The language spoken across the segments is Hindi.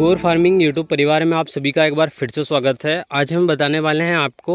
गोर फार्मिंग यूट्यूब परिवार में आप सभी का एक बार फिर से स्वागत है। आज हम बताने वाले हैं आपको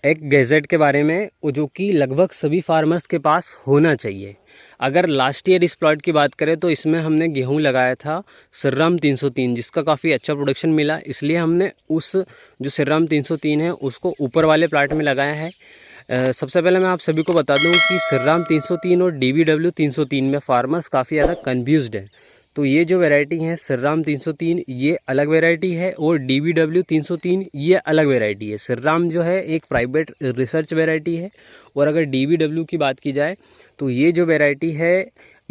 एक गैजेट के बारे में जो कि लगभग सभी फार्मर्स के पास होना चाहिए। अगर लास्ट ईयर इस प्लॉट की बात करें तो इसमें हमने गेहूं लगाया था श्रीराम 303, जिसका काफ़ी अच्छा प्रोडक्शन मिला, इसलिए हमने उस जो श्रीराम 303 है उसको ऊपर वाले प्लाट में लगाया है। सबसे पहले मैं आप सभी को बता दूं कि श्रीराम 303 और DBW 303 में फार्मर्स काफ़ी ज़्यादा कन्फ्यूज्ड है। तो ये जो वैरायटी है श्रीराम 303 ये अलग वैरायटी है और DBW 303 ये अलग वैरायटी है। श्रीराम जो है एक प्राइवेट रिसर्च वैरायटी है और अगर DBW की बात की जाए तो ये जो वैरायटी है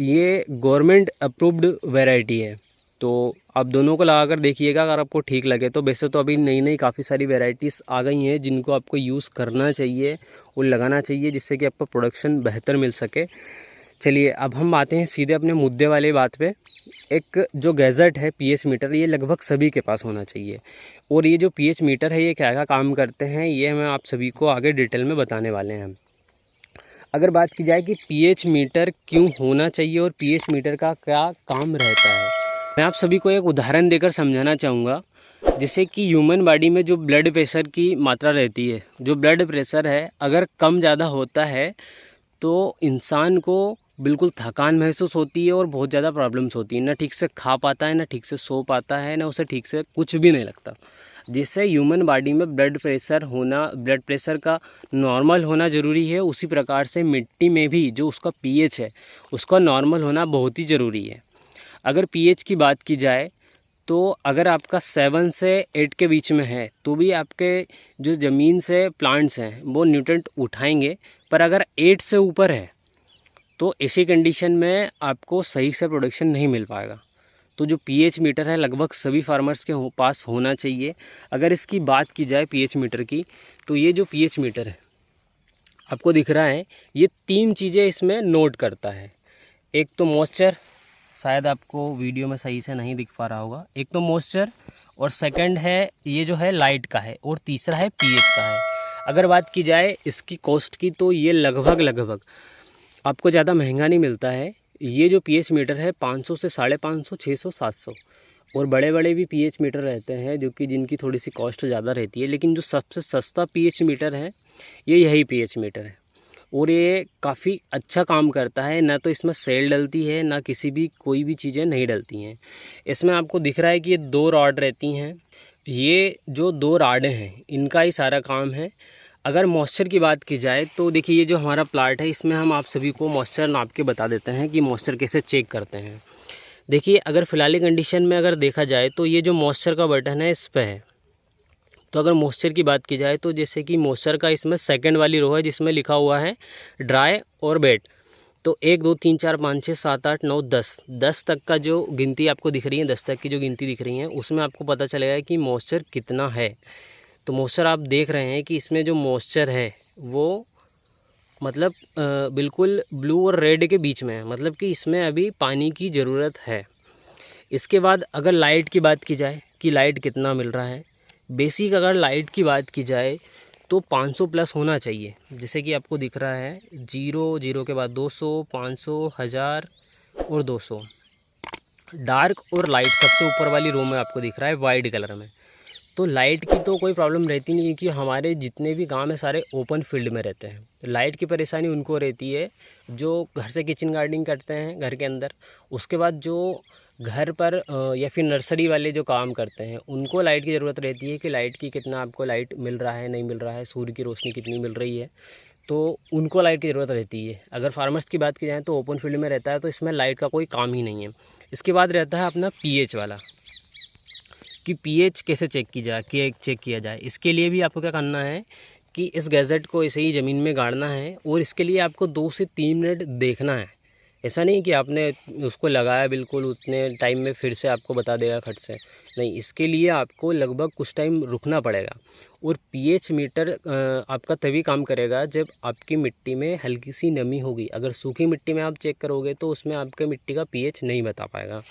ये गवर्नमेंट अप्रूव्ड वैरायटी है। तो आप दोनों को लगा कर देखिएगा, अगर आपको ठीक लगे तो। वैसे तो अभी नई नई काफ़ी सारी वैरायटीज़ आ गई हैं जिनको आपको यूज़ करना चाहिए और लगाना चाहिए, जिससे कि आपका प्रोडक्शन बेहतर मिल सके। चलिए अब हम आते हैं सीधे अपने मुद्दे वाली बात पे। एक जो गैजेट है pH मीटर, ये लगभग सभी के पास होना चाहिए। और ये जो pH मीटर है ये क्या क्या काम करते हैं ये हम आप सभी को आगे डिटेल में बताने वाले हैं। अगर बात की जाए कि pH मीटर क्यों होना चाहिए और pH मीटर का क्या काम रहता है, मैं आप सभी को एक उदाहरण देकर समझाना चाहूँगा। जैसे कि ह्यूमन बॉडी में जो ब्लड प्रेशर की मात्रा रहती है, जो ब्लड प्रेशर है अगर कम ज़्यादा होता है तो इंसान को बिल्कुल थकान महसूस होती है और बहुत ज़्यादा प्रॉब्लम्स होती है। ना ठीक से खा पाता है, ना ठीक से सो पाता है, ना उसे ठीक से कुछ भी नहीं लगता। जिससे ह्यूमन बॉडी में ब्लड प्रेशर का नॉर्मल होना ज़रूरी है, उसी प्रकार से मिट्टी में भी जो उसका pH है उसका नॉर्मल होना बहुत ही ज़रूरी है। अगर pH की बात की जाए तो अगर आपका 7 से 8 के बीच में है तो भी आपके जो ज़मीन से प्लांट्स हैं वो न्यूट्रिएंट उठाएंगे, पर अगर 8 से ऊपर है तो ऐसी कंडीशन में आपको सही से प्रोडक्शन नहीं मिल पाएगा। तो जो pH मीटर है लगभग सभी फार्मर्स के पास होना चाहिए। अगर इसकी बात की जाए pH मीटर की, तो ये जो pH मीटर है आपको दिख रहा है, ये 3 चीज़ें इसमें नोट करता है। एक तो मॉइस्चर, शायद आपको वीडियो में सही से नहीं दिख पा रहा होगा, एक तो मॉइस्चर, और सेकंड है ये जो है लाइट का है, और तीसरा है pH का है। अगर बात की जाए इसकी कॉस्ट की तो ये लगभग आपको ज़्यादा महंगा नहीं मिलता है। ये जो pH मीटर है 500 से 550, 600, 700, और बड़े बड़े भी pH मीटर रहते हैं जो कि जिनकी थोड़ी सी कॉस्ट ज़्यादा रहती है, लेकिन जो सबसे सस्ता pH मीटर है ये यही pH मीटर है। और ये काफ़ी अच्छा काम करता है, ना तो इसमें सेल डलती है ना कोई भी चीज़ें नहीं डलती हैं। इसमें आपको दिख रहा है कि ये 2 रॉड रहती हैं, ये जो 2 राडें हैं इनका ही सारा काम है। अगर मॉइस्चर की बात की जाए तो देखिए ये जो हमारा प्लाट है इसमें हम आप सभी को मॉइस्चर नाप के बता देते हैं कि मॉइस्चर कैसे चेक करते हैं। देखिए अगर फ़िलहाल कंडीशन में अगर देखा जाए तो ये जो मॉइस्चर का बटन है इस पर है। तो अगर मॉइस्चर की बात की जाए तो जैसे कि मॉइस्चर का इसमें सेकंड वाली रो है जिसमें लिखा हुआ है ड्राई और वेट। तो 1 2 3 4 5 6 7 8 9 10 तक का जो गिनती आपको दिख रही है, 10 तक की जो गिनती दिख रही है उसमें आपको पता चलेगा कि मॉइस्चर कितना है। तो मॉइस्चर आप देख रहे हैं कि इसमें जो मॉइस्चर है वो मतलब बिल्कुल ब्लू और रेड के बीच में है, मतलब कि इसमें अभी पानी की ज़रूरत है। इसके बाद अगर लाइट की बात की जाए कि लाइट कितना मिल रहा है, बेसिक अगर लाइट की बात की जाए तो 500 प्लस होना चाहिए। जैसे कि आपको दिख रहा है 0 के बाद 200, 500, 1000 और 200। डार्क और लाइट सबसे ऊपर वाली रो में आपको दिख रहा है वाइट कलर में। तो लाइट की तो कोई प्रॉब्लम रहती नहीं, क्योंकि हमारे जितने भी गांव में सारे ओपन फील्ड में रहते हैं। लाइट की परेशानी उनको रहती है जो घर से किचन गार्डनिंग करते हैं घर के अंदर। उसके बाद जो घर पर या फिर नर्सरी वाले जो काम करते हैं उनको लाइट की ज़रूरत रहती है कि लाइट की कितना आपको लाइट मिल रहा है, नहीं मिल रहा है, सूर्य की रोशनी कितनी मिल रही है, तो उनको लाइट की ज़रूरत रहती है। अगर फार्मर्स की बात की जाए तो ओपन फील्ड में रहता है तो इसमें लाइट का कोई काम ही नहीं है। इसके बाद रहता है अपना pH वाला, कि pH कैसे चेक किया जाए। इसके लिए भी आपको क्या करना है कि इस गैजेट को ऐसे ही ज़मीन में गाड़ना है और इसके लिए आपको 2 से 3 मिनट देखना है। ऐसा नहीं कि आपने उसको लगाया बिल्कुल उतने टाइम में फिर से आपको बता देगा खट से, नहीं, इसके लिए आपको लगभग कुछ टाइम रुकना पड़ेगा। और pH मीटर आपका तभी काम करेगा जब आपकी मिट्टी में हल्की सी नमी होगी। अगर सूखी मिट्टी में आप चेक करोगे तो उसमें आपके मिट्टी का pH नहीं बता पाएगा।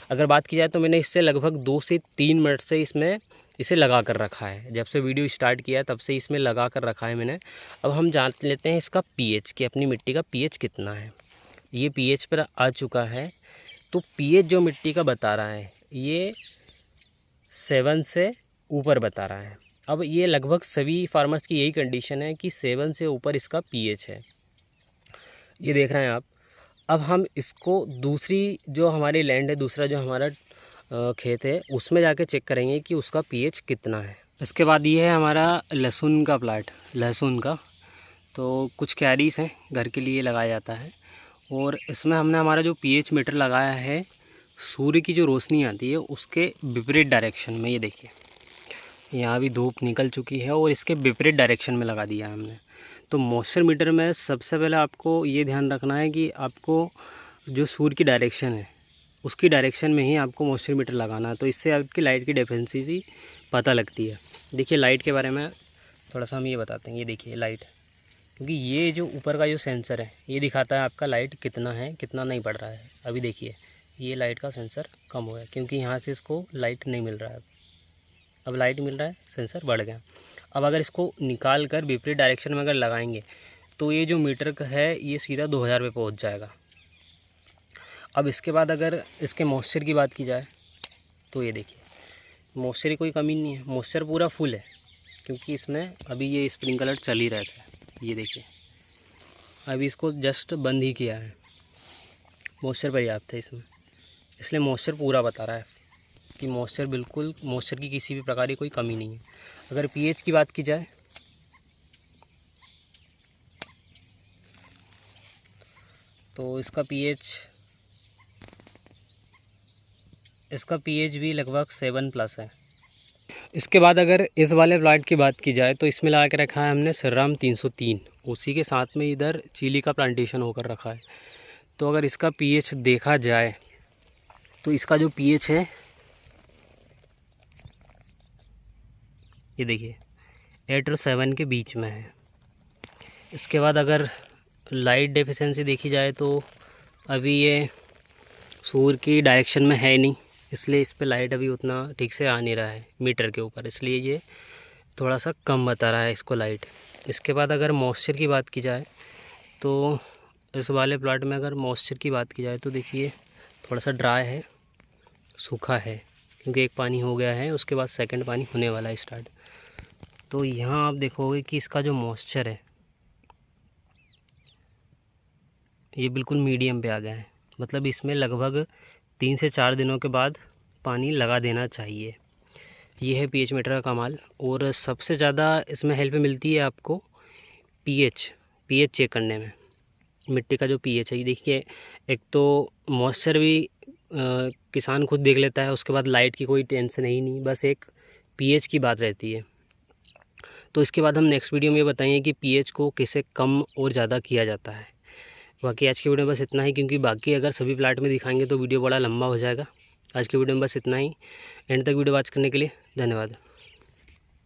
अगर बात की जाए तो मैंने इससे लगभग 2 से 3 मिनट से इसे लगा कर रखा है। जब से वीडियो स्टार्ट किया तब से इसमें लगा कर रखा है मैंने। अब हम जान लेते हैं इसका pH कि अपनी मिट्टी का pH कितना है। ये pH पर आ चुका है। तो pH जो मिट्टी का बता रहा है ये 7 से ऊपर बता रहा है। अब ये लगभग सभी फार्मर्स की यही कंडीशन है कि 7 से ऊपर इसका पीएच है, ये देख रहे हैं आप। अब हम इसको दूसरी जो हमारी लैंड है, दूसरा जो हमारा खेत है, उसमें जाके चेक करेंगे कि उसका पीएच कितना है। इसके बाद ये है हमारा लहसुन का प्लाट, लहसुन का। तो कुछ क्यारीज हैं, घर के लिए लगाया जाता है, और इसमें हमने हमारा जो पीएच मीटर लगाया है सूर्य की जो रोशनी आती है उसके विपरीत डायरेक्शन में। ये देखिए यहाँ भी धूप निकल चुकी है और इसके विपरीत डायरेक्शन में लगा दिया है हमने। तो मॉइस्चर मीटर में सबसे पहले आपको ये ध्यान रखना है कि आपको जो सूर्य की डायरेक्शन है उसकी डायरेक्शन में ही आपको मॉइस्चर मीटर लगाना है। तो इससे आपकी लाइट की डेफिशिएंसी पता लगती है। देखिए लाइट के बारे में थोड़ा सा हम ये बताते हैं। ये देखिए लाइट, क्योंकि ये जो ऊपर का जो सेंसर है ये दिखाता है आपका लाइट कितना है, कितना नहीं पड़ रहा है। अभी देखिए ये लाइट का सेंसर कम हो गया, क्योंकि यहाँ से इसको लाइट नहीं मिल रहा है। अब लाइट मिल रहा है, सेंसर बढ़ गया। अब अगर इसको निकाल कर विपरीत डायरेक्शन में अगर लगाएंगे तो ये जो मीटर का है ये सीधा 2000 पे पहुँच जाएगा। अब इसके बाद अगर इसके मॉइस्चर की बात की जाए तो ये देखिए मॉइस्चर की कोई कमी नहीं है, मॉइस्चर पूरा फुल है, क्योंकि इसमें अभी ये स्प्रिंकलर चल ही रहता है। ये देखिए अभी इसको जस्ट बंद ही किया है, मॉइस्चर पर्याप्त है इसमें, इसलिए मॉइस्चर पूरा बता रहा है कि मॉइस्चर बिल्कुल, मॉइस्चर की किसी भी प्रकार की कोई कमी नहीं है। अगर पीएच की बात की जाए तो इसका पीएच भी लगभग 7+ है। इसके बाद अगर इस वाले प्लांट की बात की जाए तो इसमें लगा के रखा है हमने श्रीराम 303, उसी के साथ में इधर चिली का प्लांटेशन होकर रखा है। तो अगर इसका पीएच देखा जाए तो इसका जो पीएच है ये देखिए 8 और 7 के बीच में है। इसके बाद अगर लाइट डेफिशिएंसी देखी जाए तो अभी ये सूर्य की डायरेक्शन में है नहीं, इसलिए इस पे लाइट अभी उतना ठीक से आ नहीं रहा है मीटर के ऊपर, इसलिए ये थोड़ा सा कम बता रहा है इसको लाइट। इसके बाद अगर मॉइस्चर की बात की जाए तो इस वाले प्लॉट में अगर मॉइस्चर की बात की जाए तो देखिए थोड़ा सा ड्राई है, सूखा है, क्योंकि एक पानी हो गया है, उसके बाद सेकंड पानी होने वाला है स्टार्ट। तो यहाँ आप देखोगे कि इसका जो मॉइस्चर है ये बिल्कुल मीडियम पे आ गया है, मतलब इसमें लगभग 3 से 4 दिनों के बाद पानी लगा देना चाहिए। ये है पीएच मीटर का कमाल। और सबसे ज़्यादा इसमें हेल्प मिलती है आपको पीएच चेक करने में, मिट्टी का जो पीएच है। ये देखिए एक तो मॉइस्चर भी किसान खुद देख लेता है, उसके बाद लाइट की कोई टेंशन ही नहीं, बस एक पीएच की बात रहती है। तो इसके बाद हम नेक्स्ट वीडियो में ये बताएंगे कि पीएच को कैसे कम और ज़्यादा किया जाता है। बाकी आज की वीडियो में बस इतना ही, क्योंकि बाकी अगर सभी प्लाट में दिखाएंगे तो वीडियो बड़ा लंबा हो जाएगा। आज की वीडियो में बस इतना ही। एंड तक वीडियो वॉच करने के लिए धन्यवाद।